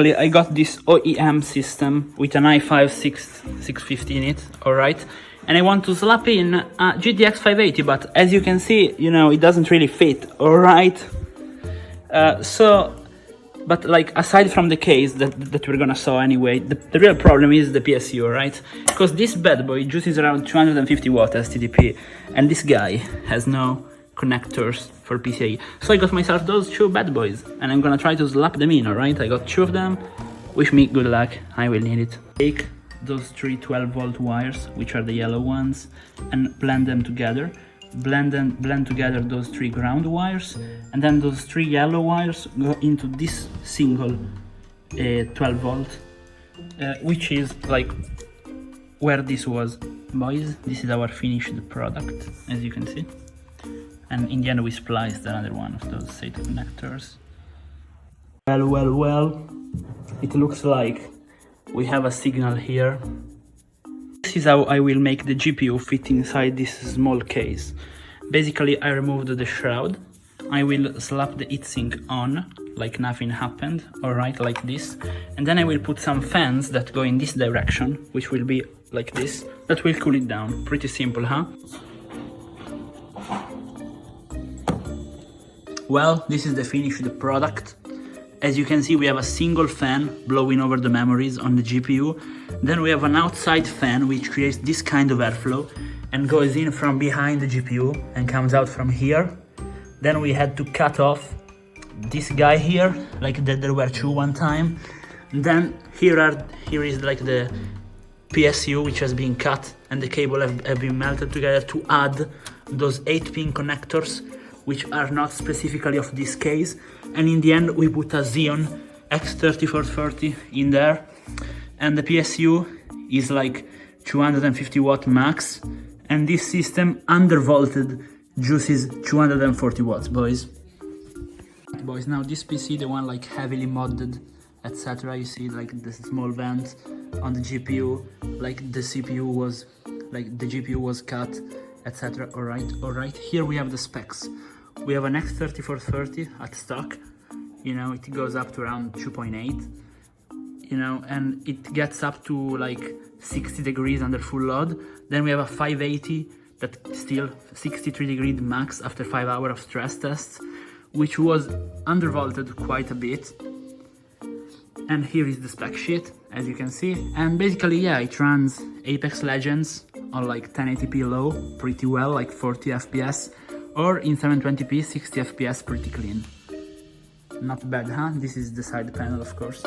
basically I got this OEM system with an i5 650 in it, alright? And I want to slap in a GTX 580, but as you can see, you know, it doesn't really fit, alright? But like aside from the case that we're gonna saw anyway, the real problem is the PSU, right? Because this bad boy juices around 250 watt STDP, and this guy has no connectors for PciE. So I got myself those two bad boys, and I'm gonna try to slap them in, alright? I got two of them. Wish me good luck, I will need it. Take those three 12-volt wires, which are the yellow ones, and blend them together. Blend together those three ground wires, and then those three yellow wires go into this single 12-volt, which is like where this was. Boys, this is our finished product, as you can see. And in the end we spliced another one of those SATA connectors. Well, it looks like we have a signal here. This is how I will make the GPU fit inside this small case. Basically, I removed the shroud. I will slap the heatsink on, like nothing happened, alright, like this. And then I will put some fans that go in this direction, which will be like this. That will cool it down. Pretty simple, huh? Well, this is the finished product. As you can see, we have a single fan blowing over the memories on the GPU. Then we have an outside fan which creates this kind of airflow and goes in from behind the GPU and comes out from here. Then we had to cut off this guy here, like that there were two one time. And then here is like the PSU which has been cut, and the cable have been melted together to add those 8-pin connectors, which are not specifically of this case. And in the end we put a Xeon X3430 in there, and the PSU is like 250 watt max, and this system undervolted juices 240 watts, boys. Now this PC, the one like heavily modded, etc. You see like the small vents on the GPU, like the CPU was, like the GPU was cut, etc. Alright, here we have the specs. We have an X3430 at stock, you know, it goes up to around 2.8, you know, and it gets up to like 60 degrees under full load. Then we have a 580 that still 63 degrees max after 5 hours of stress tests, which was undervolted quite a bit. And here is the spec sheet, as you can see. And basically, yeah, it runs Apex Legends on like 1080p low pretty well, like 40 FPS, or in 720p 60 FPS pretty clean. Not bad, huh? This is the side panel, of course.